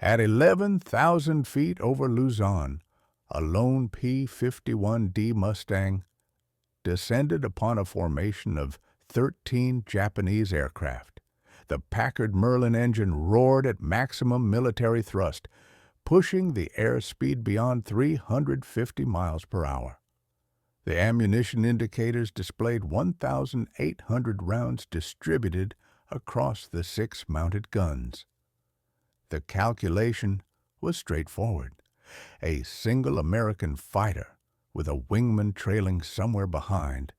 At 11,000 feet over Luzon, a lone P-51D Mustang descended upon a formation of 13 Japanese aircraft. The Packard Merlin engine roared at maximum military thrust, pushing the airspeed beyond 350 miles per hour. The ammunition indicators displayed 1,800 rounds distributed across the 6 mounted guns. The calculation was straightforward. A single American fighter, with a wingman trailing somewhere behind,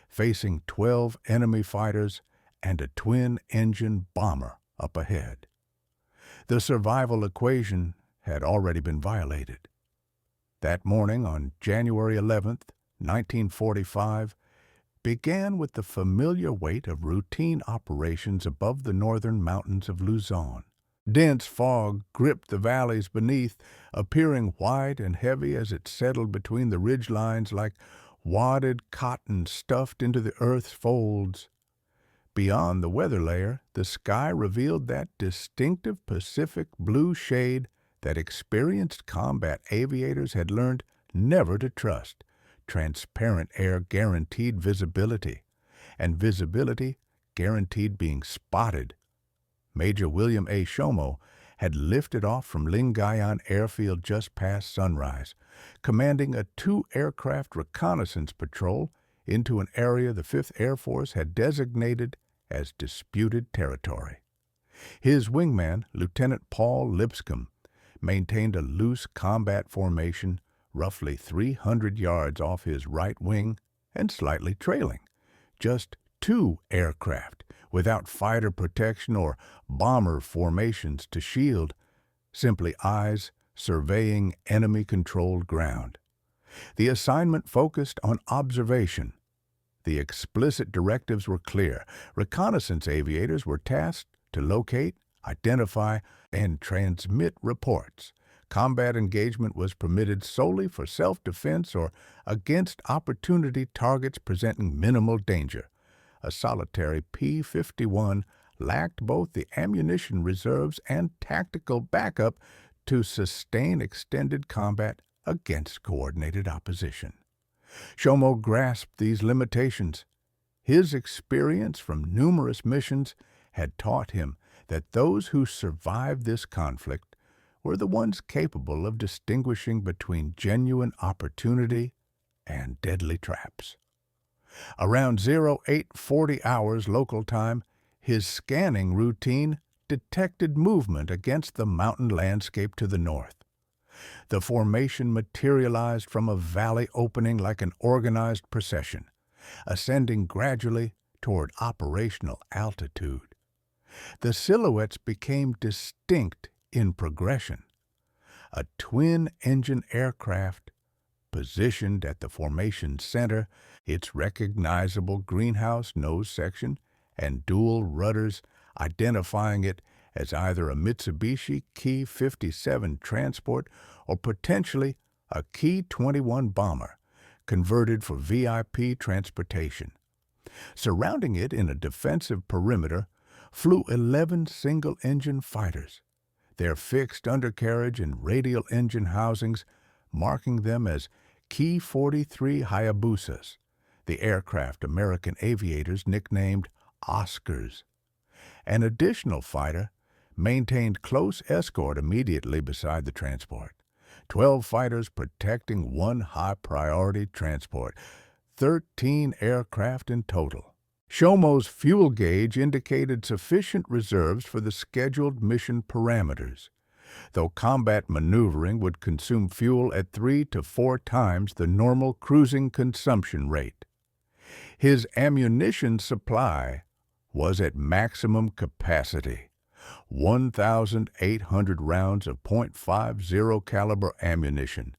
facing 12 enemy fighters and a twin-engine bomber up ahead. The survival equation had already been violated. That morning on January 11th, 1945, began with the familiar weight of routine operations above the northern mountains of Luzon. Dense fog gripped the valleys beneath, appearing white and heavy as it settled between the ridgelines like wadded cotton stuffed into the earth's folds. Beyond the weather layer, the sky revealed that distinctive Pacific blue shade that experienced combat aviators had learned never to trust. Transparent air guaranteed visibility, and visibility guaranteed being spotted. Major William A. Shomo had lifted off from Lingayen Airfield just past sunrise, commanding a 2-aircraft reconnaissance patrol into an area the 5th Air Force had designated as disputed territory. His wingman, Lieutenant Paul Lipscomb, maintained a loose combat formation roughly 300 yards off his right wing and slightly trailing. Just 2 aircraft, without fighter protection or bomber formations to shield, simply eyes surveying enemy-controlled ground. The assignment focused on observation. The explicit directives were clear. Reconnaissance aviators were tasked to locate, identify, and transmit reports. Combat engagement was permitted solely for self-defense or against opportunity targets presenting minimal danger. A solitary P-51 lacked both the ammunition reserves and tactical backup to sustain extended combat against coordinated opposition. Shomo grasped these limitations. His experience from numerous missions had taught him that those who survived this conflict were the ones capable of distinguishing between genuine opportunity and deadly traps. Around 0840 hours local time, his scanning routine detected movement against the mountain landscape to the north. The formation materialized from a valley opening like an organized procession, ascending gradually toward operational altitude. The silhouettes became distinct in progression. A twin-engine aircraft positioned at the formation's center, its recognizable greenhouse nose section and dual rudders identifying it as either a Mitsubishi Ki-57 transport or potentially a Ki-21 bomber converted for VIP transportation. Surrounding it in a defensive perimeter flew 11 single-engine fighters, their fixed undercarriage and radial engine housings marking them as Ki-43 Hayabusas, the aircraft American aviators nicknamed Oscars. An additional fighter maintained close escort immediately beside the transport. 12 fighters protecting one high-priority transport, 13 aircraft in total. Shomo's fuel gauge indicated sufficient reserves for the scheduled mission parameters, though combat maneuvering would consume fuel at 3 to 4 times the normal cruising consumption rate. His ammunition supply was at maximum capacity, 1,800 rounds of .50 caliber ammunition,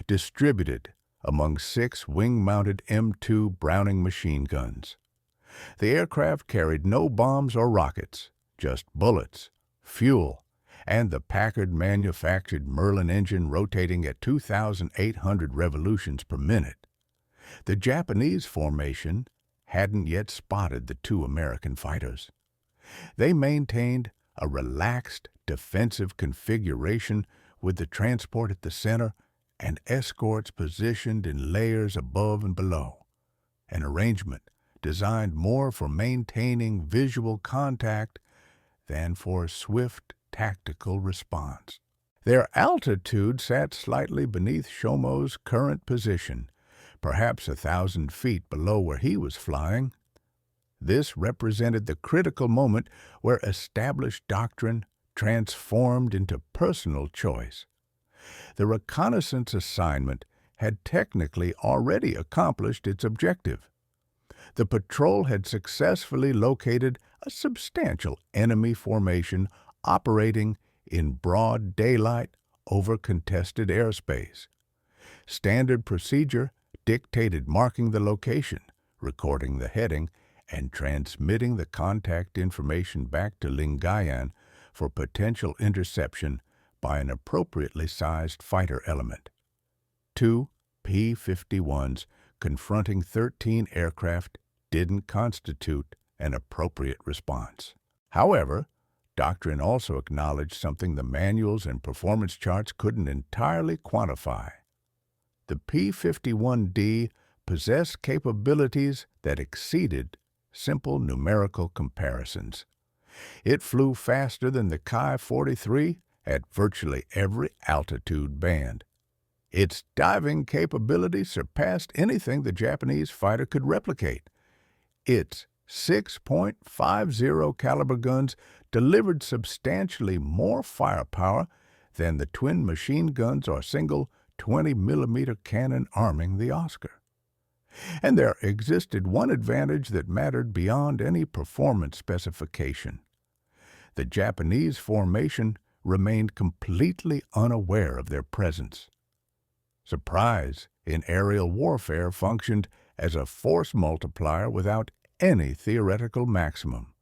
distributed among 6 wing-mounted M2 Browning machine guns. The aircraft carried no bombs or rockets, just bullets, fuel, and the Packard-manufactured Merlin engine rotating at 2,800 revolutions per minute. The Japanese formation hadn't yet spotted the 2 American fighters. They maintained a relaxed defensive configuration with the transport at the center and escorts positioned in layers above and below, an arrangement designed more for maintaining visual contact than for swift tactical response. Their altitude sat slightly beneath Shomo's current position, perhaps 1,000 feet below where he was flying. This represented the critical moment where established doctrine transformed into personal choice. The reconnaissance assignment had technically already accomplished its objective. The patrol had successfully located a substantial enemy formation operating in broad daylight over contested airspace. Standard procedure dictated marking the location, recording the heading, and transmitting the contact information back to Lingayen for potential interception by an appropriately sized fighter element. 2 P-51s confronting 13 aircraft didn't constitute an appropriate response. However, doctrine also acknowledged something the manuals and performance charts couldn't entirely quantify. The P-51D possessed capabilities that exceeded simple numerical comparisons. It flew faster than the Ki-43 at virtually every altitude band. Its diving capability surpassed anything the Japanese fighter could replicate. Its 6.50 caliber guns delivered substantially more firepower than the twin machine guns or single 20mm cannon arming the Oscar. And there existed one advantage that mattered beyond any performance specification. The Japanese formation remained completely unaware of their presence. Surprise in aerial warfare functioned as a force multiplier without any theoretical maximum.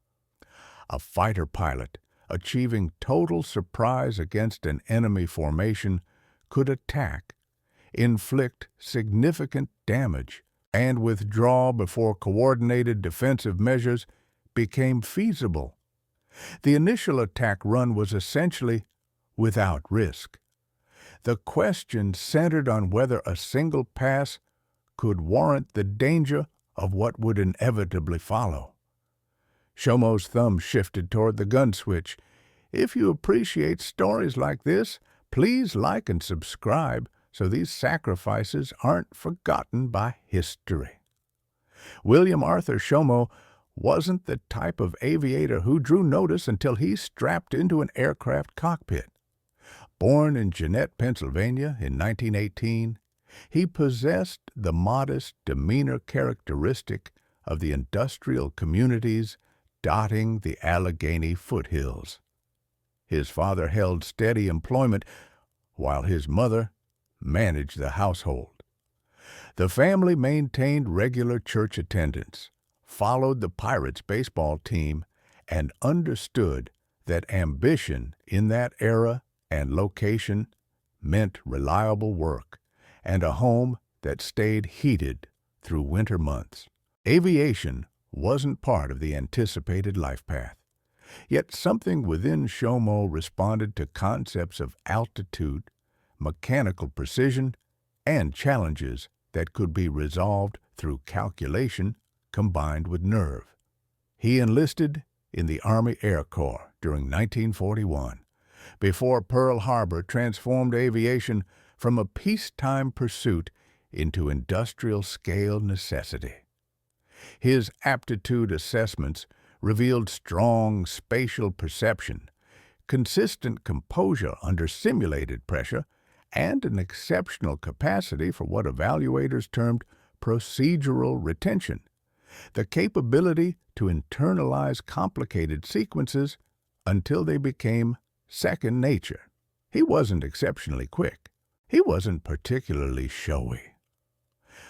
A fighter pilot achieving total surprise against an enemy formation could attack, inflict significant damage, and withdraw before coordinated defensive measures became feasible. The initial attack run was essentially without risk. The question centered on whether a single pass could warrant the danger of what would inevitably follow. Shomo's thumb shifted toward the gun switch. If you appreciate stories like this, please like and subscribe so these sacrifices aren't forgotten by history. William Arthur Shomo wasn't the type of aviator who drew notice until he strapped into an aircraft cockpit. Born in Jeannette, Pennsylvania in 1918, he possessed the modest demeanor characteristic of the industrial communities dotting the Allegheny foothills. His father held steady employment while his mother managed the household. The family maintained regular church attendance, followed the Pirates baseball team, and understood that ambition in that era and location meant reliable work and a home that stayed heated through winter months. Aviation wasn't part of the anticipated life path, yet something within Shomo responded to concepts of altitude, mechanical precision, and challenges that could be resolved through calculation combined with nerve. He enlisted in the Army Air Corps during 1941, before Pearl Harbor transformed aviation from a peacetime pursuit into industrial-scale necessity. His aptitude assessments revealed strong spatial perception, consistent composure under simulated pressure, and an exceptional capacity for what evaluators termed procedural retention, the capability to internalize complicated sequences until they became second nature. He wasn't exceptionally quick. He wasn't particularly showy.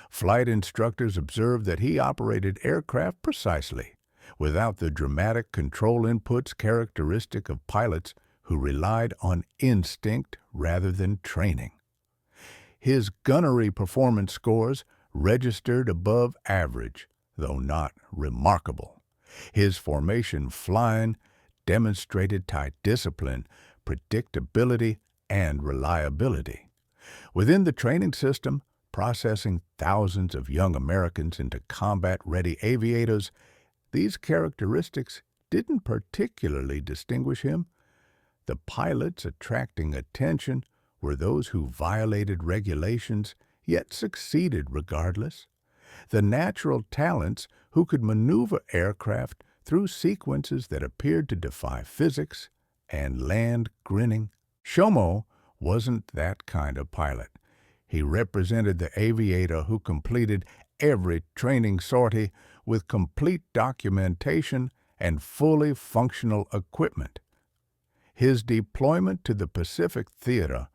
Flight instructors observed that he operated aircraft precisely, without the dramatic control inputs characteristic of pilots who relied on instinct rather than training. His gunnery performance scores registered above average, though not remarkable. His formation flying demonstrated tight discipline, predictability, and reliability. Within the training system, processing thousands of young Americans into combat-ready aviators, these characteristics didn't particularly distinguish him. The pilots attracting attention were those who violated regulations yet succeeded regardless. The natural talents who could maneuver aircraft through sequences that appeared to defy physics and land grinning. Shomo wasn't that kind of pilot. He represented the aviator who completed every training sortie with complete documentation and fully functional equipment. His deployment to the Pacific Theater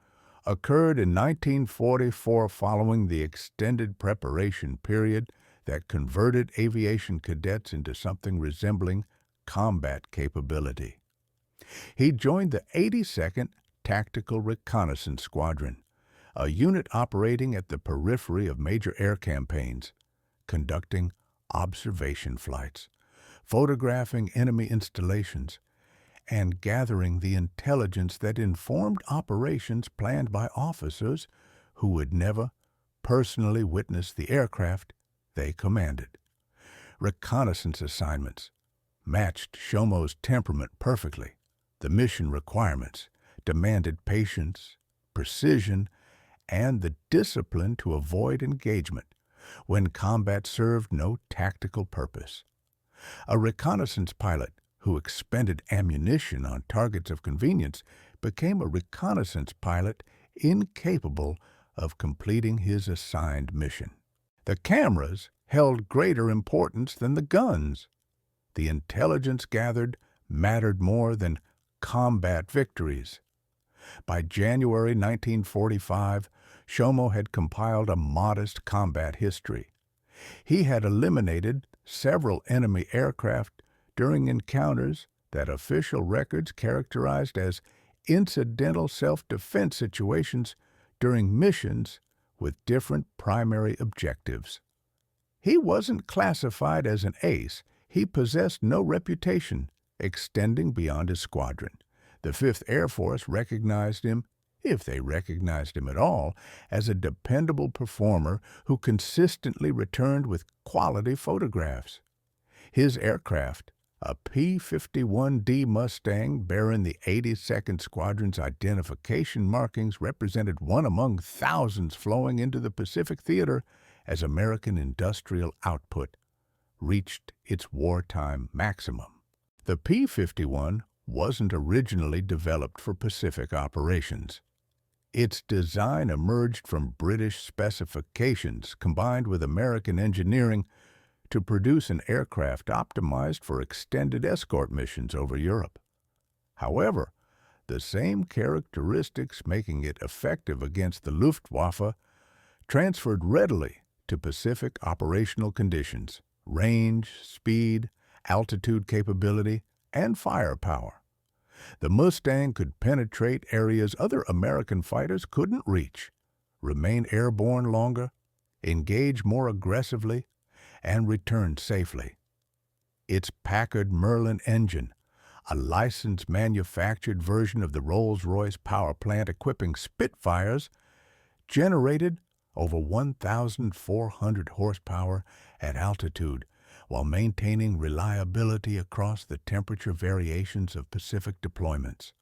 occurred in 1944 following the extended preparation period that converted aviation cadets into something resembling combat capability. He joined the 82nd Tactical Reconnaissance Squadron, a unit operating at the periphery of major air campaigns, conducting observation flights, photographing enemy installations, and gathering the intelligence that informed operations planned by officers who would never personally witness the aircraft they commanded. Reconnaissance assignments matched Shomo's temperament perfectly. The mission requirements demanded patience, precision, and the discipline to avoid engagement when combat served no tactical purpose. A reconnaissance pilot who expended ammunition on targets of convenience became a reconnaissance pilot incapable of completing his assigned mission. The cameras held greater importance than the guns. The intelligence gathered mattered more than combat victories. By January 1945, Shomo had compiled a modest combat history. He had eliminated several enemy aircraft during encounters that official records characterized as incidental self-defense situations during missions with different primary objectives. He wasn't classified as an ace. He possessed no reputation extending beyond his squadron. The 5th Air Force recognized him, if they recognized him at all, as a dependable performer who consistently returned with quality photographs. His aircraft, a P-51D Mustang bearing the 82nd Squadron's identification markings, represented one among thousands flowing into the Pacific Theater as American industrial output reached its wartime maximum. The P-51 wasn't originally developed for Pacific operations. Its design emerged from British specifications combined with American engineering to produce an aircraft optimized for extended escort missions over Europe. However, the same characteristics making it effective against the Luftwaffe transferred readily to Pacific operational conditions: range, speed, altitude capability, and firepower. The Mustang could penetrate areas other American fighters couldn't reach, remain airborne longer, engage more aggressively, and return safely. Its Packard Merlin engine, a licensed manufactured version of the Rolls-Royce power plant equipping Spitfires, generated over 1,400 horsepower at altitude while maintaining reliability across the temperature variations of Pacific deployments.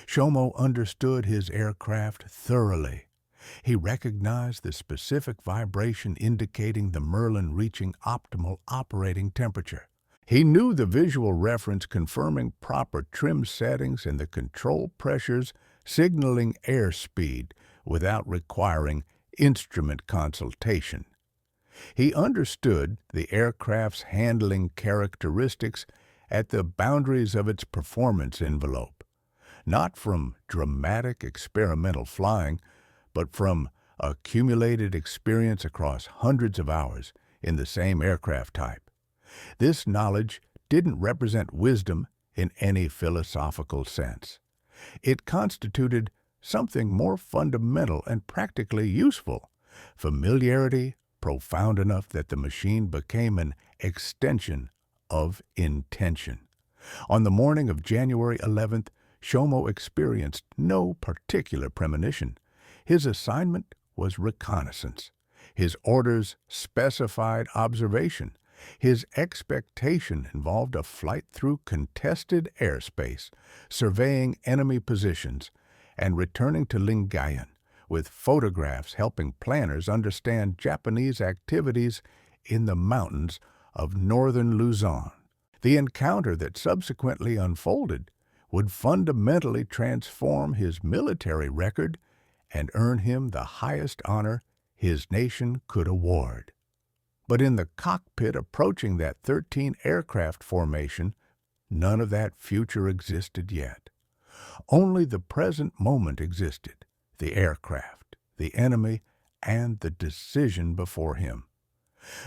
Shomo understood his aircraft thoroughly. He recognized the specific vibration indicating the Merlin reaching optimal operating temperature. He knew the visual reference confirming proper trim settings and the control pressures signaling airspeed without requiring instrument consultation. He understood the aircraft's handling characteristics at the boundaries of its performance envelope, not from dramatic experimental flying, but from accumulated experience across hundreds of hours in the same aircraft type. This knowledge didn't represent wisdom in any philosophical sense. It constituted something more fundamental and practically useful: familiarity profound enough that the machine became an extension of intention. On the morning of January 11th, Shomo experienced no particular premonition. His assignment was reconnaissance. His orders specified observation. His expectation involved a flight through contested airspace, surveying enemy positions, and returning to Lingayen, with photographs helping planners understand Japanese activities in the mountains of northern Luzon. The encounter that subsequently unfolded would fundamentally transform his military record and earn him the highest honor his nation could award. But in the cockpit approaching that 13-aircraft formation, none of that future existed yet. Only the present moment existed, the aircraft, the enemy, and the decision before him.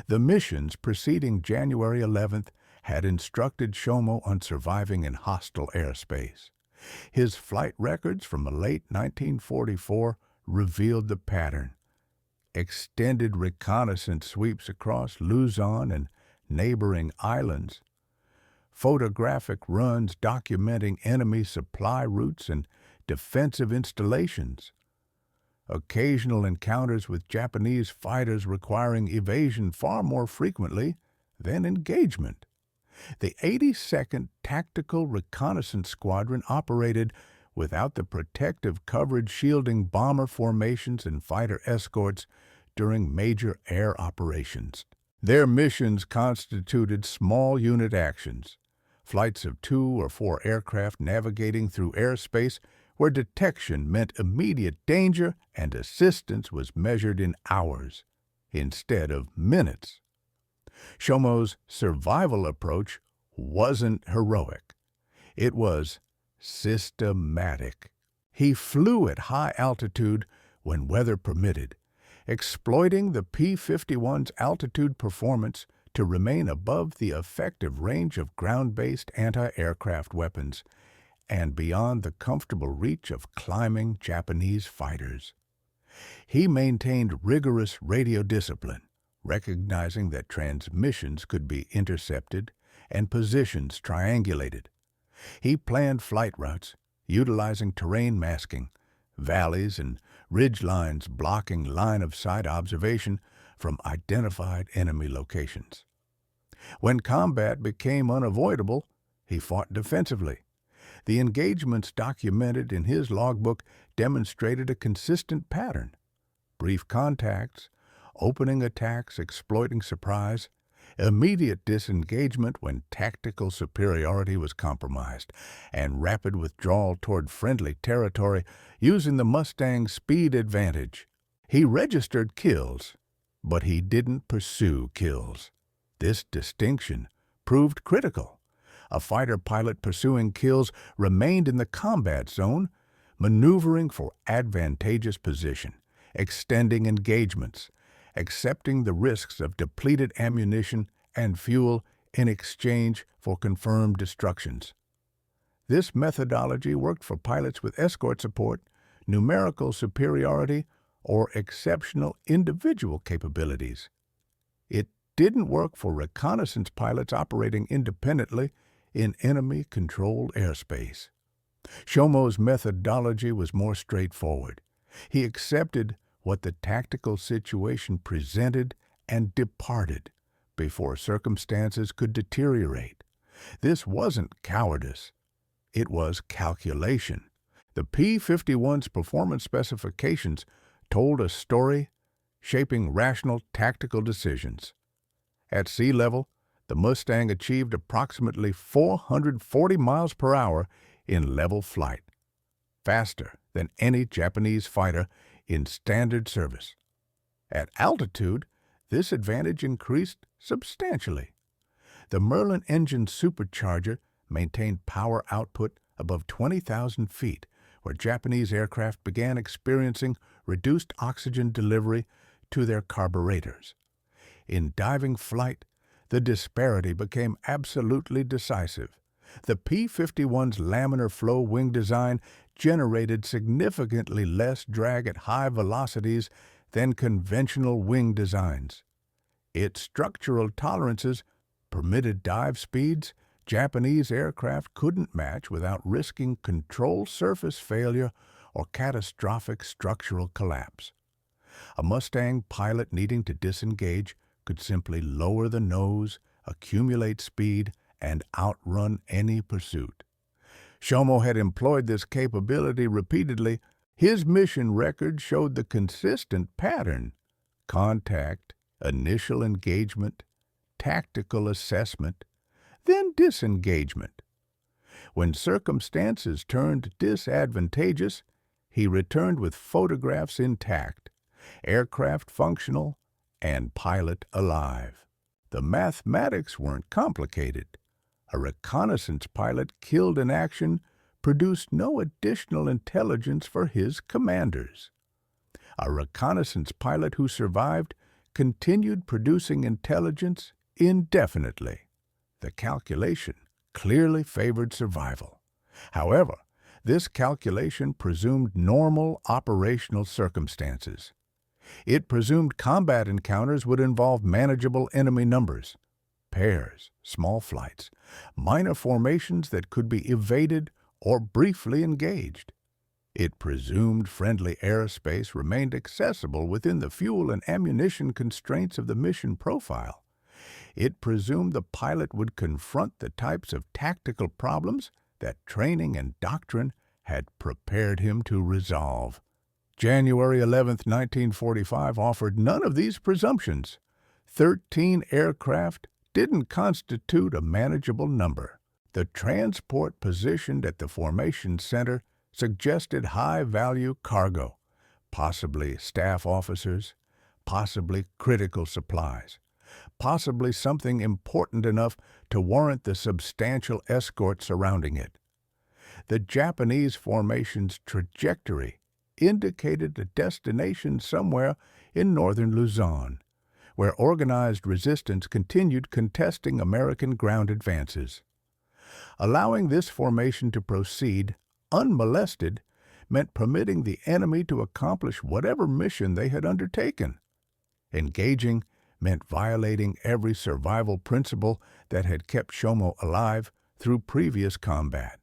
The missions preceding January 11th had instructed Shomo on surviving in hostile airspace. His flight records from late 1944 revealed the pattern. Extended reconnaissance sweeps across Luzon and neighboring islands, photographic runs documenting enemy supply routes and defensive installations, occasional encounters with Japanese fighters requiring evasion far more frequently than engagement. The 82nd Tactical Reconnaissance Squadron operated without the protective coverage shielding bomber formations and fighter escorts during major air operations. Their missions constituted small unit actions, flights of 2 or 4 aircraft navigating through airspace where detection meant immediate danger and assistance was measured in hours instead of minutes. Shomo's survival approach wasn't heroic. It was systematic. He flew at high altitude when weather permitted, exploiting the P-51's altitude performance to remain above the effective range of ground-based anti-aircraft weapons and beyond the comfortable reach of climbing Japanese fighters. He maintained rigorous radio discipline, recognizing that transmissions could be intercepted and positions triangulated. He planned flight routes, utilizing terrain masking, valleys and ridge lines blocking line-of-sight observation from identified enemy locations. When combat became unavoidable, he fought defensively. The engagements documented in his logbook demonstrated a consistent pattern: brief contacts, opening attacks exploiting surprise, immediate disengagement when tactical superiority was compromised, and rapid withdrawal toward friendly territory using the Mustang's speed advantage. He registered kills, but he didn't pursue kills. This distinction proved critical. A fighter pilot pursuing kills remained in the combat zone, maneuvering for advantageous position, extending engagements, accepting the risks of depleted ammunition and fuel in exchange for confirmed destructions. This methodology worked for pilots with escort support, numerical superiority, or exceptional individual capabilities. It didn't work for reconnaissance pilots operating independently in enemy-controlled airspace. Shomo's methodology was more straightforward. He accepted what the tactical situation presented and departed before circumstances could deteriorate. This wasn't cowardice. It was calculation. The P-51's performance specifications told a story, shaping rational tactical decisions. At sea level, the Mustang achieved approximately 440 miles per hour in level flight, faster than any Japanese fighter in standard service. At altitude, this advantage increased substantially. The Merlin engine supercharger maintained power output above 20,000 feet, where Japanese aircraft began experiencing reduced oxygen delivery to their carburetors. In diving flight, the disparity became absolutely decisive. The P-51's laminar flow wing design generated significantly less drag at high velocities than conventional wing designs. Its structural tolerances permitted dive speeds Japanese aircraft couldn't match without risking control surface failure or catastrophic structural collapse. A Mustang pilot needing to disengage could simply lower the nose, accumulate speed, and outrun any pursuit. Shomo had employed this capability repeatedly. His mission record showed the consistent pattern: contact, initial engagement, tactical assessment, then disengagement. When circumstances turned disadvantageous, he returned with photographs intact, aircraft functional, and pilot alive. The mathematics weren't complicated. A reconnaissance pilot killed in action produced no additional intelligence for his commanders. A reconnaissance pilot who survived continued producing intelligence indefinitely. The calculation clearly favored survival. However, this calculation presumed normal operational circumstances. It presumed combat encounters would involve manageable enemy numbers, pairs, small flights, minor formations that could be evaded or briefly engaged. It presumed friendly airspace remained accessible within the fuel and ammunition constraints of the mission profile. It presumed the pilot would confront the types of tactical problems that training and doctrine had prepared him to resolve. January 11, 1945 offered none of these presumptions. 13 aircraft didn't constitute a manageable number. The transport positioned at the formation center suggested high-value cargo, possibly staff officers, possibly critical supplies, possibly something important enough to warrant the substantial escort surrounding it. The Japanese formation's trajectory indicated a destination somewhere in northern Luzon, where organized resistance continued contesting American ground advances. Allowing this formation to proceed unmolested meant permitting the enemy to accomplish whatever mission they had undertaken. Engaging meant violating every survival principle that had kept Shomo alive through previous combat.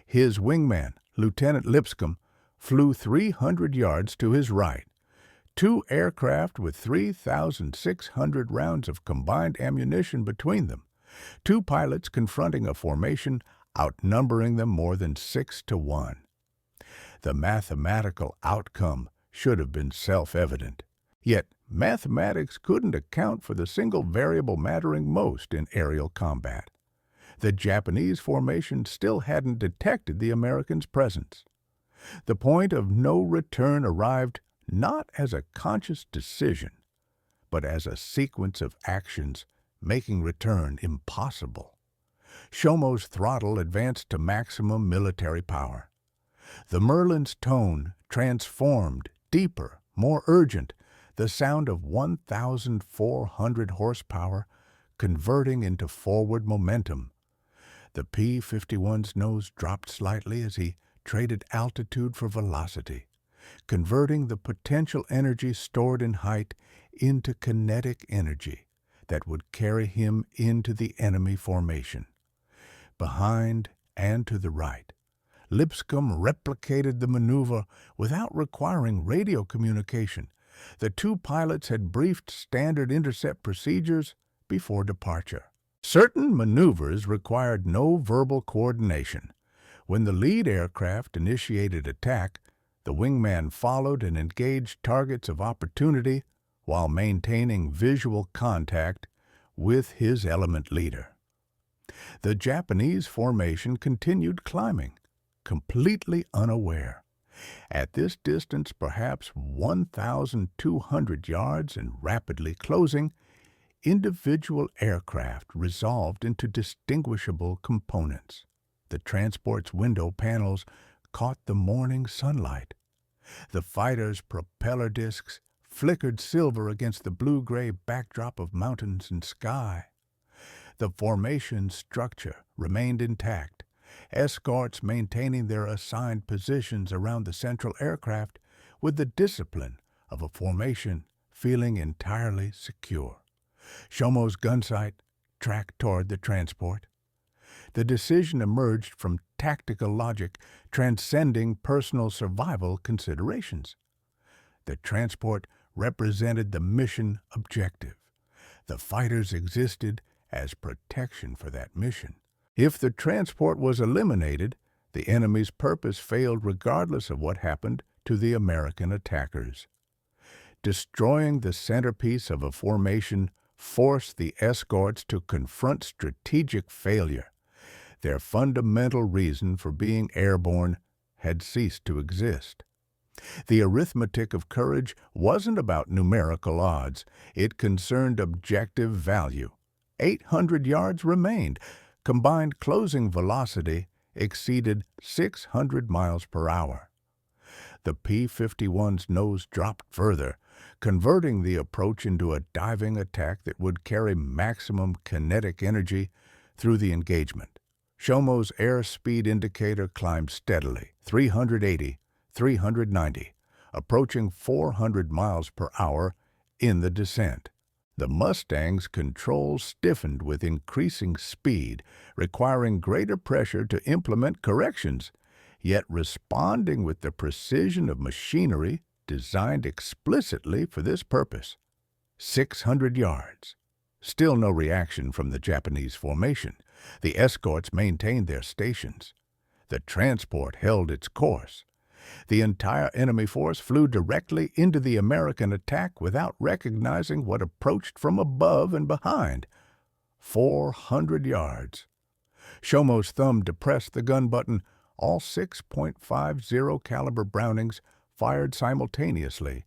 His wingman, Lieutenant Lipscomb, flew 300 yards to his right. 2 aircraft with 3,600 rounds of combined ammunition between them. 2 pilots confronting a formation outnumbering them more than 6 to 1. The mathematical outcome should have been self-evident. Yet, mathematics couldn't account for the single variable mattering most in aerial combat. The Japanese formation still hadn't detected the Americans' presence. The point of no return arrived not as a conscious decision, but as a sequence of actions making return impossible. Shomo's throttle advanced to maximum military power. The Merlin's tone transformed, deeper, more urgent, the sound of 1,400 horsepower converting into forward momentum. The P-51's nose dropped slightly as he traded altitude for velocity, converting the potential energy stored in height into kinetic energy that would carry him into the enemy formation. Behind and to the right, Lipscomb replicated the maneuver without requiring radio communication. The 2 pilots had briefed standard intercept procedures before departure. Certain maneuvers required no verbal coordination. When the lead aircraft initiated attack, the wingman followed and engaged targets of opportunity while maintaining visual contact with his element leader. The Japanese formation continued climbing, completely unaware. At this distance, perhaps 1,200 yards and rapidly closing, individual aircraft resolved into distinguishable components. The transport's window panels caught the morning sunlight. The fighter's propeller discs flickered silver against the blue-gray backdrop of mountains and sky. The formation structure remained intact, escorts maintaining their assigned positions around the central aircraft with the discipline of a formation feeling entirely secure. Shomo's gunsight tracked toward the transport. The decision emerged from tactical logic transcending personal survival considerations. The transport represented the mission objective. The fighters existed as protection for that mission. If the transport was eliminated, the enemy's purpose failed regardless of what happened to the American attackers. Destroying the centerpiece of a formation forced the escorts to confront strategic failure. Their fundamental reason for being airborne had ceased to exist. The arithmetic of courage wasn't about numerical odds. It concerned objective value. 800 yards remained. Combined closing velocity exceeded 600 miles per hour. The P-51's nose dropped further, converting the approach into a diving attack that would carry maximum kinetic energy through the engagement. Shomo's airspeed indicator climbed steadily, 380, 390, approaching 400 miles per hour in the descent. The Mustang's controls stiffened with increasing speed, requiring greater pressure to implement corrections, yet responding with the precision of machinery designed explicitly for this purpose. 600 yards. Still no reaction from the Japanese formation. The escorts maintained their stations. The transport held its course. The entire enemy force flew directly into the American attack without recognizing what approached from above and behind. 400 yards. Shomo's thumb depressed the gun button. All 6.50 caliber Brownings fired simultaneously,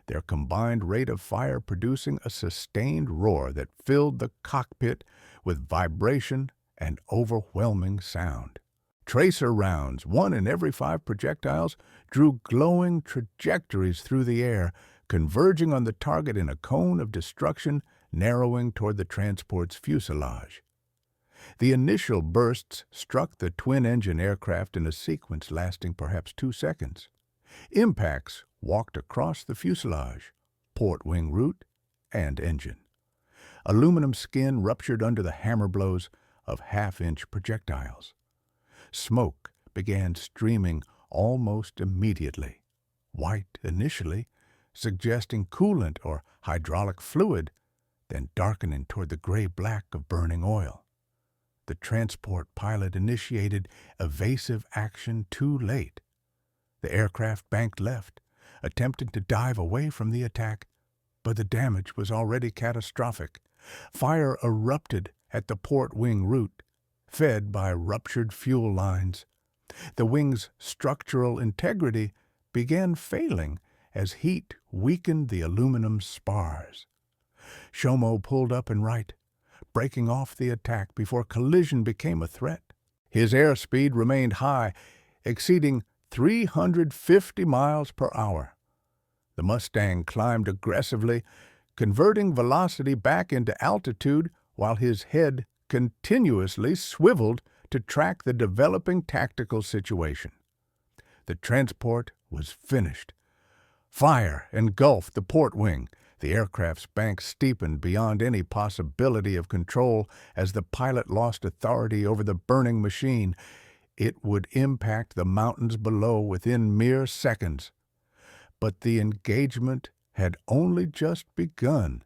their combined rate of fire producing a sustained roar that filled the cockpit with vibration and overwhelming sound. Tracer rounds, 1 in every 5 projectiles, drew glowing trajectories through the air, converging on the target in a cone of destruction narrowing toward the transport's fuselage. The initial bursts struck the twin-engine aircraft in a sequence lasting perhaps 2 seconds. Impacts walked across the fuselage, port wing root, and engine. Aluminum skin ruptured under the hammer blows of half-inch projectiles. Smoke began streaming almost immediately, white initially, suggesting coolant or hydraulic fluid, then darkening toward the gray-black of burning oil. The transport pilot initiated evasive action too late. The aircraft banked left, attempting to dive away from the attack, but the damage was already catastrophic. Fire erupted at the port wing root, fed by ruptured fuel lines. The wing's structural integrity began failing as heat weakened the aluminum spars. Shomo pulled up and right, breaking off the attack before collision became a threat. His airspeed remained high, exceeding 350 miles per hour. The Mustang climbed aggressively, converting velocity back into altitude while his head continuously swiveled to track the developing tactical situation. The transport was finished. Fire engulfed the port wing. The aircraft's bank steepened beyond any possibility of control as the pilot lost authority over the burning machine. It would impact the mountains below within mere seconds. But the engagement had only just begun.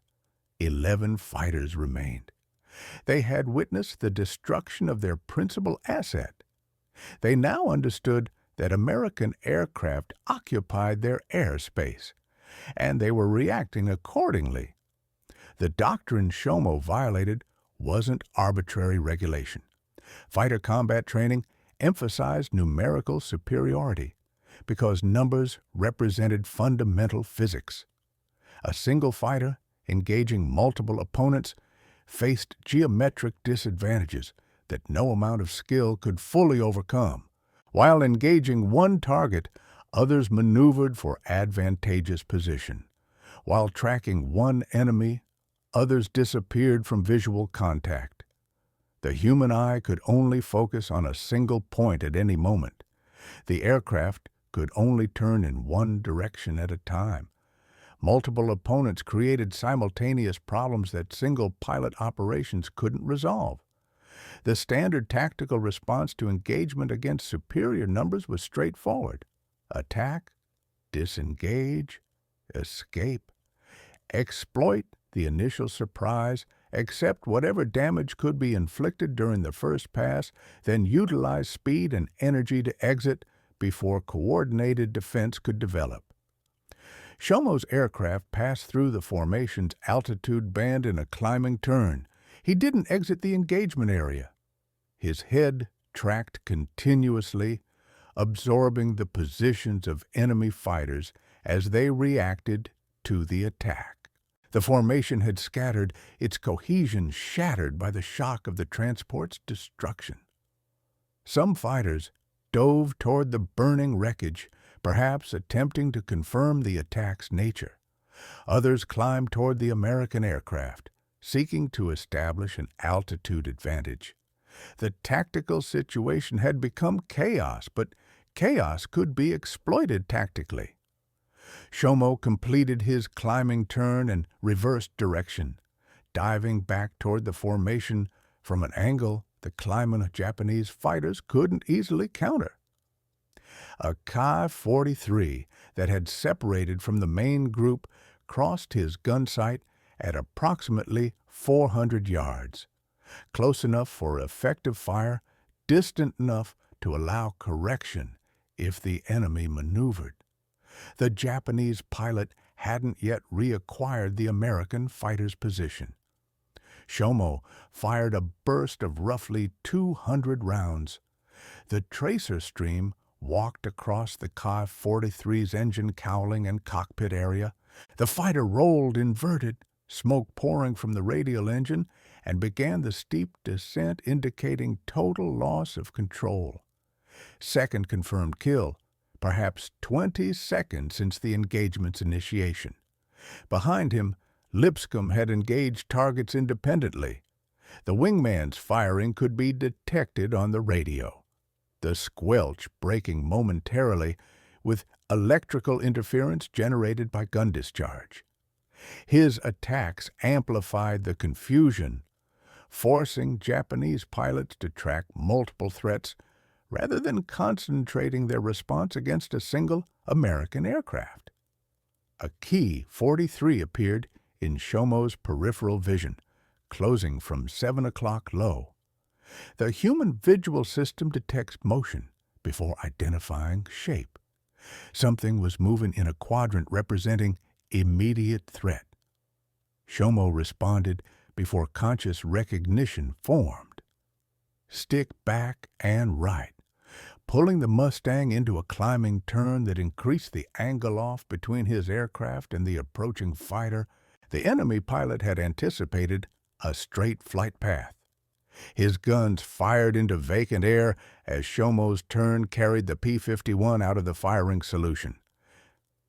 11 fighters remained. They had witnessed the destruction of their principal asset. They now understood that American aircraft occupied their airspace, and they were reacting accordingly. The doctrine Shomo violated wasn't arbitrary regulation. Fighter combat training emphasized numerical superiority because numbers represented fundamental physics. A single fighter, engaging multiple opponents, faced geometric disadvantages that no amount of skill could fully overcome. While engaging one target, others maneuvered for advantageous position. While tracking one enemy, others disappeared from visual contact. The human eye could only focus on a single point at any moment. The aircraft could only turn in one direction at a time. Multiple opponents created simultaneous problems that single pilot operations couldn't resolve. The standard tactical response to engagement against superior numbers was straightforward: attack, disengage, escape, exploit the initial surprise, accept whatever damage could be inflicted during the first pass, then utilize speed and energy to exit before coordinated defense could develop. Shomo's aircraft passed through the formation's altitude band in a climbing turn. He didn't exit the engagement area. His head tracked continuously, absorbing the positions of enemy fighters as they reacted to the attack. The formation had scattered, its cohesion shattered by the shock of the transport's destruction. Some fighters dove toward the burning wreckage, perhaps attempting to confirm the attack's nature. Others climbed toward the American aircraft, seeking to establish an altitude advantage. The tactical situation had become chaos, but chaos could be exploited tactically. Shomo completed his climbing turn and reversed direction, diving back toward the formation from an angle the climbing Japanese fighters couldn't easily counter. A Ki-43 that had separated from the main group crossed his gun sight at approximately 400 yards, close enough for effective fire, distant enough to allow correction if the enemy maneuvered. The Japanese pilot hadn't yet reacquired the American fighter's position. Shomo fired a burst of roughly 200 rounds. The tracer stream walked across the Ki-43's engine cowling and cockpit area. The fighter rolled inverted, smoke pouring from the radial engine, and began the steep descent indicating total loss of control. Second confirmed kill, perhaps 20 seconds since the engagement's initiation. Behind him, Lipscomb had engaged targets independently. The wingman's firing could be detected on the radio, the squelch breaking momentarily with electrical interference generated by gun discharge. His attacks amplified the confusion, forcing Japanese pilots to track multiple threats rather than concentrating their response against a single American aircraft. A Ki-43 appeared in Shomo's peripheral vision, closing from 7 o'clock low. The human visual system detects motion before identifying shape. Something was moving in a quadrant representing immediate threat. Shomo responded before conscious recognition formed. Stick back and right, pulling the Mustang into a climbing turn that increased the angle off between his aircraft and the approaching fighter. The enemy pilot had anticipated a straight flight path. His guns fired into vacant air as Shomo's turn carried the P-51 out of the firing solution.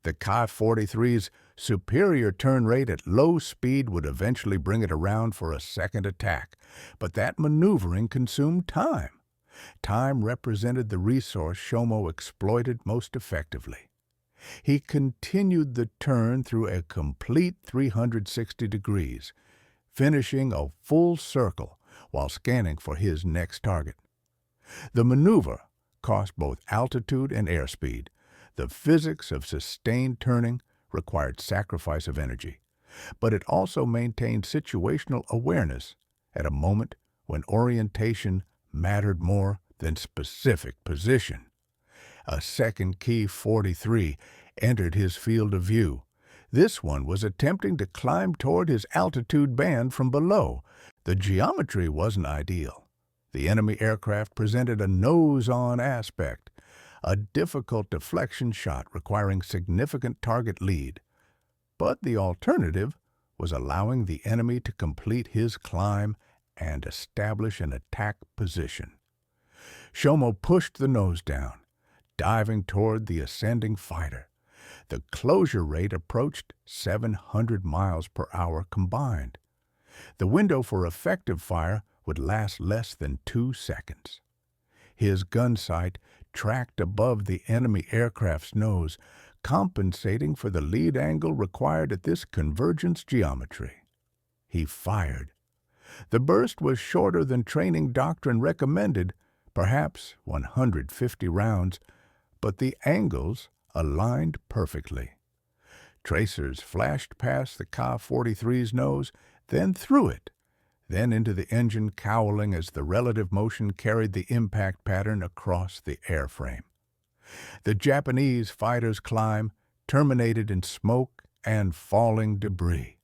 The Ki-43's superior turn rate at low speed would eventually bring it around for a second attack, but that maneuvering consumed time. Time represented the resource Shomo exploited most effectively. He continued the turn through a complete 360 degrees, finishing a full circle while scanning for his next target. The maneuver cost both altitude and airspeed. The physics of sustained turning required sacrifice of energy, but it also maintained situational awareness at a moment when orientation mattered more than specific position. A second Ki-43 entered his field of view. This one was attempting to climb toward his altitude band from below. The geometry wasn't ideal. The enemy aircraft presented a nose-on aspect, a difficult deflection shot requiring significant target lead. But the alternative was allowing the enemy to complete his climb and establish an attack position. Shomo pushed the nose down, diving toward the ascending fighter. The closure rate approached 700 miles per hour combined. The window for effective fire would last less than 2 seconds. His gun sight tracked above the enemy aircraft's nose, compensating for the lead angle required at this convergence geometry. He fired. The burst was shorter than training doctrine recommended, perhaps 150 rounds, but the angles aligned perfectly. Tracers flashed past the Ka-43's nose, then through it, then into the engine cowling as the relative motion carried the impact pattern across the airframe. The Japanese fighter's climb terminated in smoke and falling debris.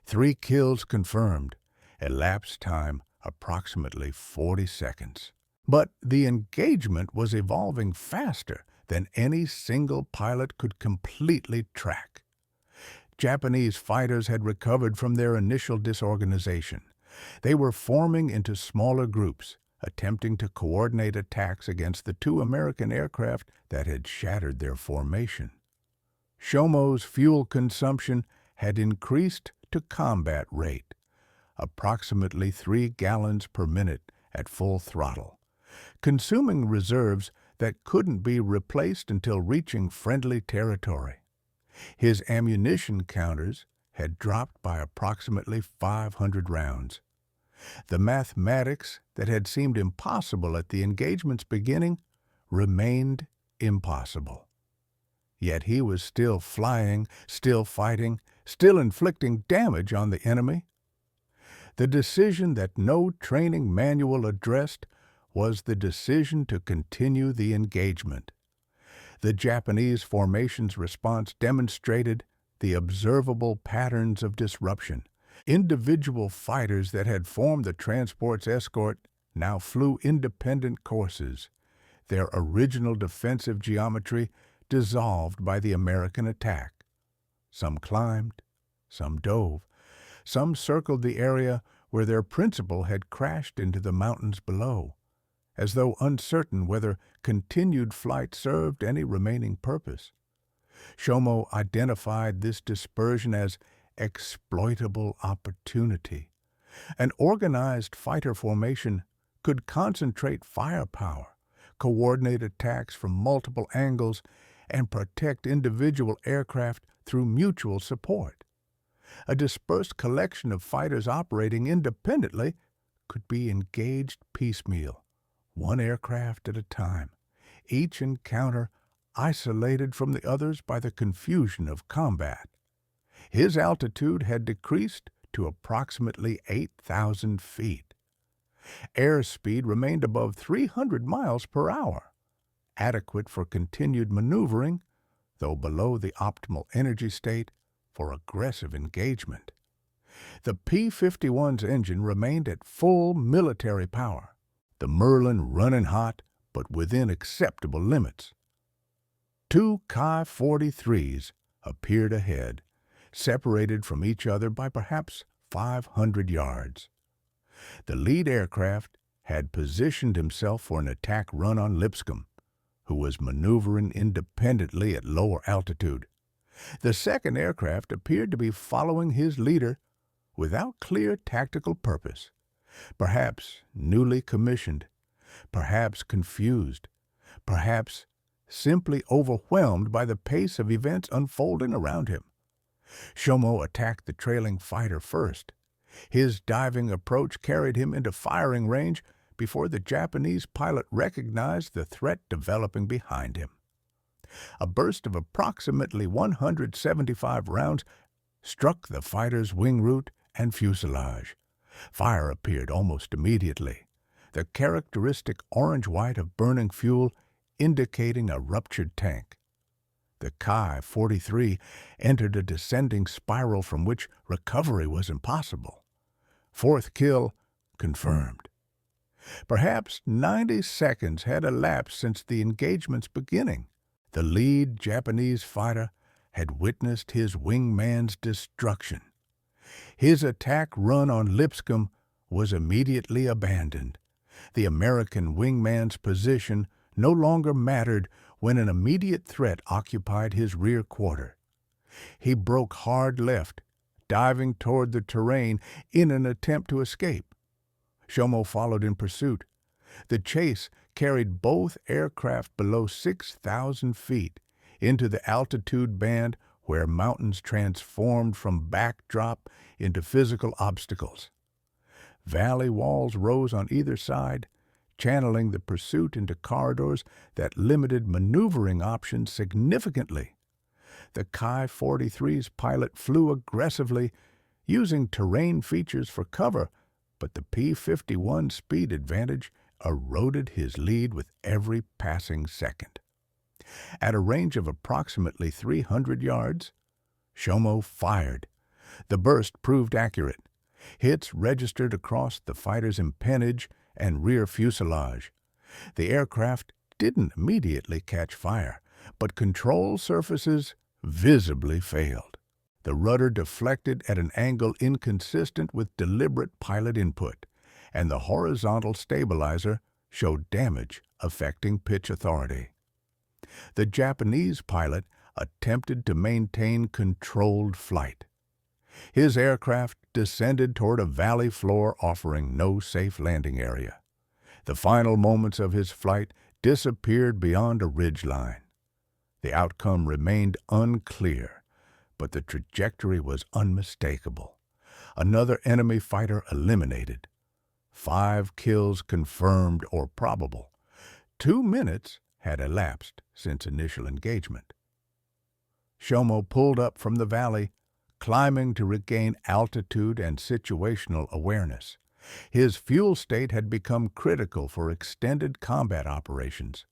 3 kills confirmed, elapsed time approximately 40 seconds. But the engagement was evolving faster than any single pilot could completely track. Japanese fighters had recovered from their initial disorganization. They were forming into smaller groups, attempting to coordinate attacks against the 2 American aircraft that had shattered their formation. Shomo's fuel consumption had increased to combat rate, approximately 3 gallons per minute at full throttle, consuming reserves that couldn't be replaced until reaching friendly territory. His ammunition counters had dropped by approximately 500 rounds. The mathematics that had seemed impossible at the engagement's beginning remained impossible. Yet he was still flying, still fighting, still inflicting damage on the enemy. The decision that no training manual addressed was the decision to continue the engagement. The Japanese formation's response demonstrated the observable patterns of disruption. Individual fighters that had formed the transport's escort now flew independent courses, their original defensive geometry dissolved by the American attack. Some climbed, some dove, some circled the area where their principal had crashed into the mountains below, as though uncertain whether continued flight served any remaining purpose. Shomo identified this dispersion as exploitable opportunity. An organized fighter formation could concentrate firepower, coordinate attacks from multiple angles, and protect individual aircraft through mutual support. A dispersed collection of fighters operating independently could be engaged piecemeal, 1 aircraft at a time, each encounter isolated from the others by the confusion of combat. His altitude had decreased to approximately 8,000 feet. Airspeed remained above 300 miles per hour, adequate for continued maneuvering, though below the optimal energy state for aggressive engagement. The P-51's engine remained at full military power, the Merlin running hot but within acceptable limits. 2 Ka-43s appeared ahead, separated from each other by perhaps 500 yards. The lead aircraft had positioned himself for an attack run on Lipscomb, who was maneuvering independently at lower altitude. The second aircraft appeared to be following his leader without clear tactical purpose, perhaps newly commissioned, perhaps confused, perhaps simply overwhelmed by the pace of events unfolding around him. Shomo attacked the trailing fighter first. His diving approach carried him into firing range before the Japanese pilot recognized the threat developing behind him. A burst of approximately 175 rounds struck the fighter's wing root and fuselage. Fire appeared almost immediately, the characteristic orange-white of burning fuel indicating a ruptured tank. The Ka-43 entered a descending spiral from which recovery was impossible. 4th kill confirmed. Perhaps 90 seconds had elapsed since the engagement's beginning. The lead Japanese fighter had witnessed his wingman's destruction. His attack run on Lipscomb was immediately abandoned. The American wingman's position no longer mattered when an immediate threat occupied his rear quarter. He broke hard left, diving toward the terrain in an attempt to escape. Shomo followed in pursuit. The chase carried both aircraft below 6,000 feet into the altitude band where mountains transformed from backdrop into physical obstacles. Valley walls rose on either side, channeling the pursuit into corridors that limited maneuvering options significantly. The Ki-43's pilot flew aggressively, using terrain features for cover, but the P-51's speed advantage eroded his lead with every passing second. At a range of approximately 300 yards, Shomo fired. The burst proved accurate. Hits registered across the fighter's empennage and rear fuselage. The aircraft didn't immediately catch fire, but control surfaces visibly failed. The rudder deflected at an angle inconsistent with deliberate pilot input, and the horizontal stabilizer showed damage affecting pitch authority. The Japanese pilot attempted to maintain controlled flight. His aircraft descended toward a valley floor offering no safe landing area. The final moments of his flight disappeared beyond a ridgeline. The outcome remained unclear, but the trajectory was unmistakable. Another enemy fighter eliminated. 5 kills confirmed or probable. 2 minutes had elapsed since initial engagement. Shomo pulled up from the valley, climbing to regain altitude and situational awareness. His fuel state had become critical for extended combat operations.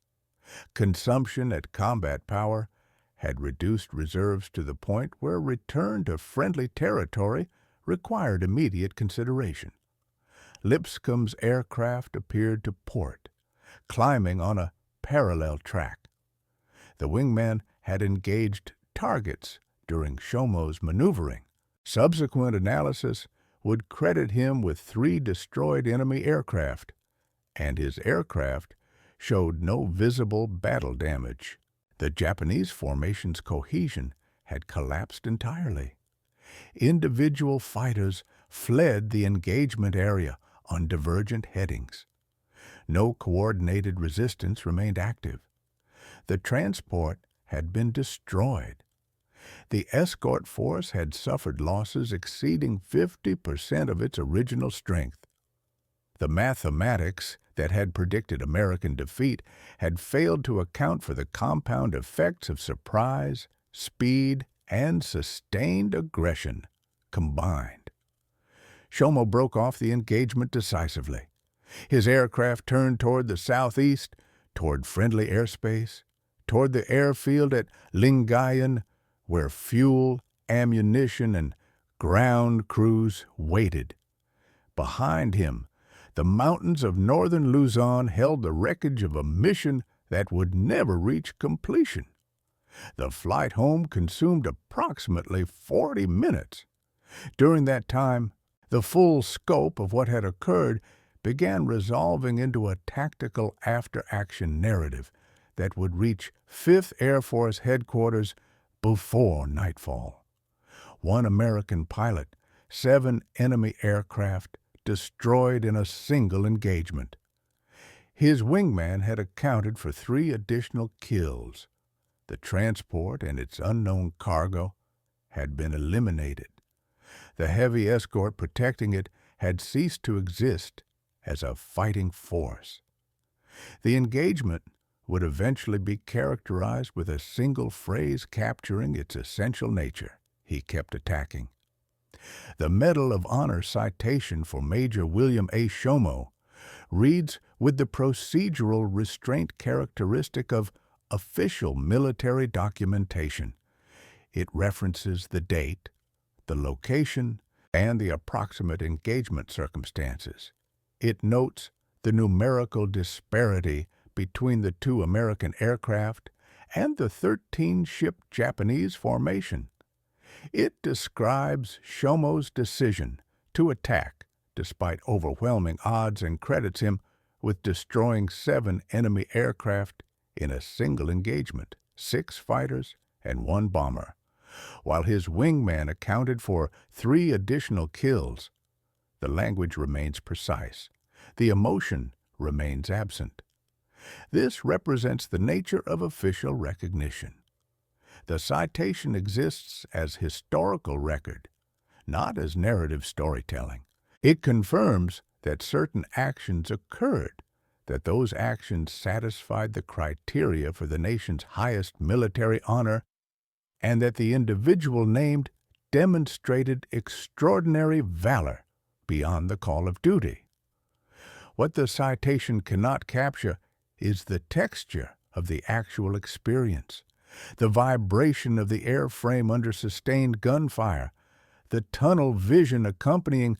Consumption at combat power had reduced reserves to the point where return to friendly territory required immediate consideration. Lipscomb's aircraft appeared to port, climbing on a parallel track. The wingman had engaged targets during Shomo's maneuvering. Subsequent analysis would credit him with 3 destroyed enemy aircraft, and his aircraft showed no visible battle damage. The Japanese formation's cohesion had collapsed entirely. Individual fighters fled the engagement area on divergent headings. No coordinated resistance remained active. The transport had been destroyed. The escort force had suffered losses exceeding 50% of its original strength. The mathematics that had predicted American defeat had failed to account for the compound effects of surprise, speed, and sustained aggression combined. Shomo broke off the engagement decisively. His aircraft turned toward the southeast, toward friendly airspace, toward the airfield at Lingayen, where fuel, ammunition, and ground crews waited. Behind him, the mountains of northern Luzon held the wreckage of a mission that would never reach completion. The flight home consumed approximately 40 minutes. During that time, the full scope of what had occurred began resolving into a tactical after-action narrative that would reach 5th Air Force Headquarters before nightfall. 1 American pilot, 7 enemy aircraft destroyed in a single engagement. His wingman had accounted for 3 additional kills. The transport and its unknown cargo had been eliminated. The heavy escort protecting it had ceased to exist as a fighting force. The engagement would eventually be characterized with a single phrase capturing its essential nature: he kept attacking. The Medal of Honor citation for Major William A. Shomo reads with the procedural restraint characteristic of official military documentation. It references the date, the location, and the approximate engagement circumstances. It notes the numerical disparity between the 2 American aircraft and the 13-ship Japanese formation. It describes Shomo's decision to attack despite overwhelming odds and credits him with destroying 7 enemy aircraft in a single engagement, 6 fighters and 1 bomber, while his wingman accounted for 3 additional kills. The language remains precise. The emotion remains absent. This represents the nature of official recognition. The citation exists as historical record, not as narrative storytelling. It confirms that certain actions occurred, that those actions satisfied the criteria for the nation's highest military honor, and that the individual named demonstrated extraordinary valor beyond the call of duty. What the citation cannot capture is the texture of the actual experience, the vibration of the airframe under sustained gunfire, the tunnel vision accompanying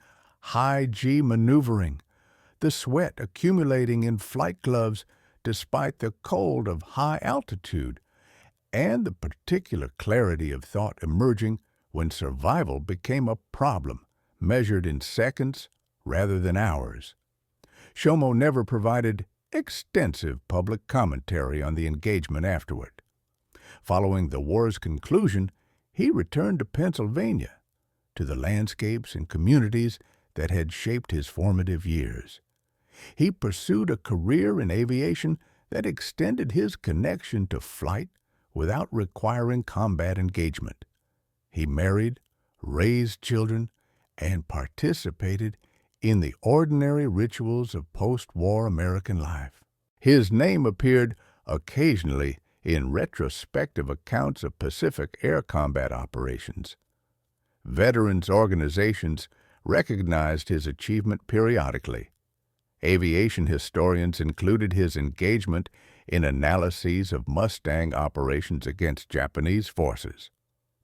high-G maneuvering, the sweat accumulating in flight gloves despite the cold of high altitude, and the particular clarity of thought emerging when survival became a problem measured in seconds rather than hours. Shomo never provided extensive public commentary on the engagement afterward. Following the war's conclusion, he returned to Pennsylvania, to the landscapes and communities that had shaped his formative years. He pursued a career in aviation that extended his connection to flight without requiring combat engagement. He married, raised children, and participated in the ordinary rituals of post-war American life. His name appeared occasionally in retrospective accounts of Pacific air combat operations. Veterans organizations recognized his achievement periodically. Aviation historians included his engagement in analyses of Mustang operations against Japanese forces.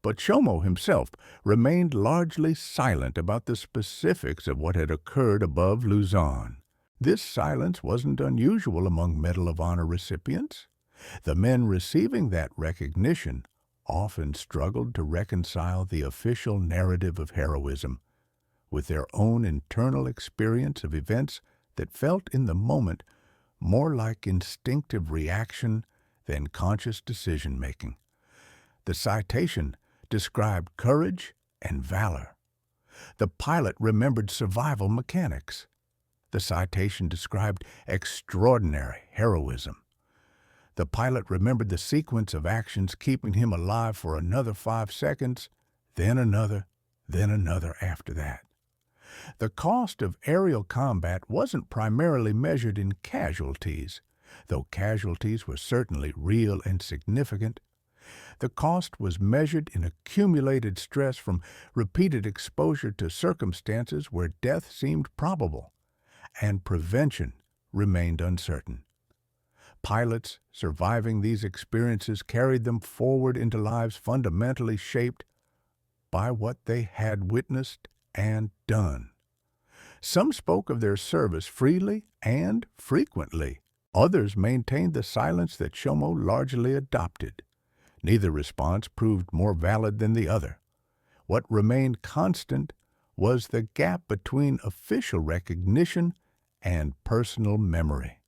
But Shomo himself remained largely silent about the specifics of what had occurred above Luzon. This silence wasn't unusual among Medal of Honor recipients. The men receiving that recognition often struggled to reconcile the official narrative of heroism with their own internal experience of events that felt in the moment more like instinctive reaction than conscious decision-making. The citation described courage and valor. The pilot remembered survival mechanics. The citation described extraordinary heroism. The pilot remembered the sequence of actions keeping him alive for another 5 seconds, then another after that. The cost of aerial combat wasn't primarily measured in casualties, though casualties were certainly real and significant. The cost was measured in accumulated stress from repeated exposure to circumstances where death seemed probable, and prevention remained uncertain. Pilots surviving these experiences carried them forward into lives fundamentally shaped by what they had witnessed and done. Some spoke of their service freely and frequently. Others maintained the silence that Shomo largely adopted. Neither response proved more valid than the other. What remained constant was the gap between official recognition and personal memory.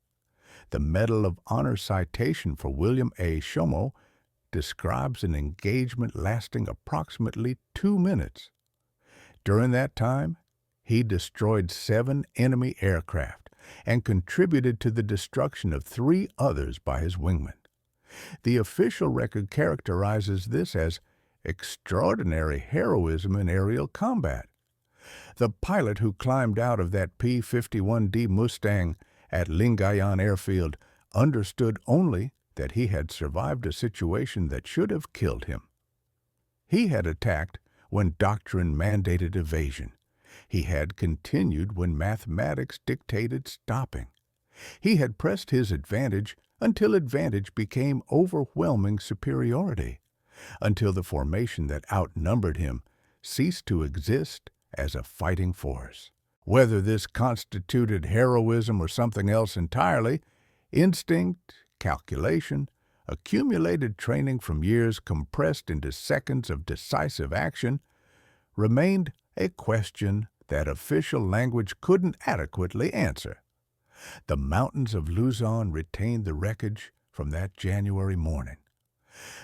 The Medal of Honor citation for William A. Shomo describes an engagement lasting approximately 2 minutes. During that time, he destroyed 7 enemy aircraft and contributed to the destruction of 3 others by his wingman. The official record characterizes this as extraordinary heroism in aerial combat. The pilot who climbed out of that P-51D Mustang at Lingayen Airfield understood only that he had survived a situation that should have killed him. He had attacked when doctrine mandated evasion. He had continued when mathematics dictated stopping. He had pressed his advantage until advantage became overwhelming superiority, until the formation that outnumbered him ceased to exist as a fighting force. Whether this constituted heroism or something else entirely, instinct, calculation, accumulated training from years compressed into seconds of decisive action, remained a question that official language couldn't adequately answer. The mountains of Luzon retained the wreckage from that January morning.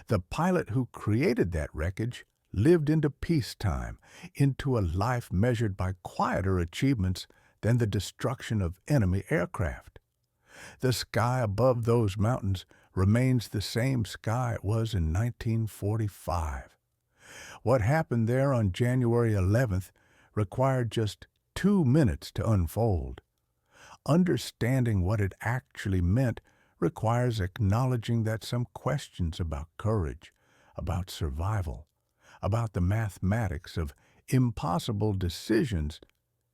The pilot who created that wreckage lived into peacetime, into a life measured by quieter achievements than the destruction of enemy aircraft. The sky above those mountains remains the same sky it was in 1945. What happened there on January 11th required just 2 minutes to unfold. Understanding what it actually meant requires acknowledging that some questions about courage, about survival, about the mathematics of impossible decisions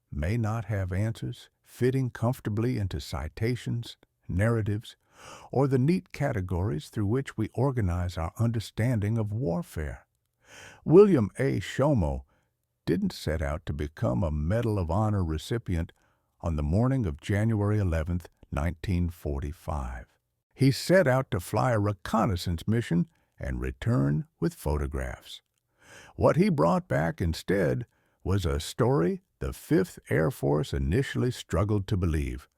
may not have answers fitting comfortably into citations, narratives, or the neat categories through which we organize our understanding of warfare. William A. Shomo didn't set out to become a Medal of Honor recipient on the morning of January 11th, 1945. He set out to fly a reconnaissance mission and return with photographs. What he brought back instead was a story the 5th Air Force initially struggled to believe,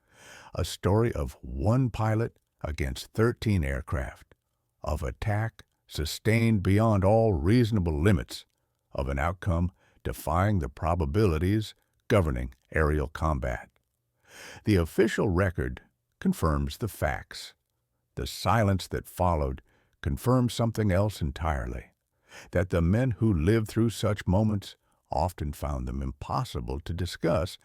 a story of one pilot against 13 aircraft, of attack sustained beyond all reasonable limits, of an outcome defying the probabilities governing aerial combat. The official record confirms the facts. The silence that followed confirms something else entirely, that the men who lived through such moments often found them impossible to discuss,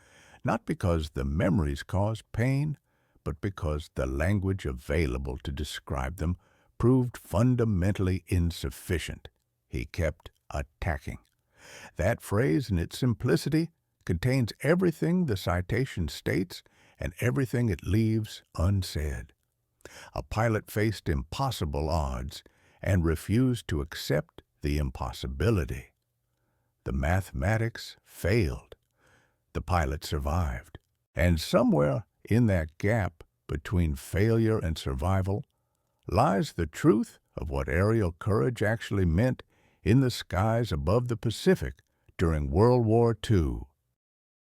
not because the memories caused pain, but because the language available to describe them proved fundamentally insufficient. He kept attacking. That phrase, in its simplicity, contains everything the citation states and everything it leaves unsaid. A pilot faced impossible odds and refused to accept the impossibility. The mathematics failed. The pilot survived. And somewhere in that gap between failure and survival lies the truth of what aerial courage actually meant in the skies above the Pacific during World War II.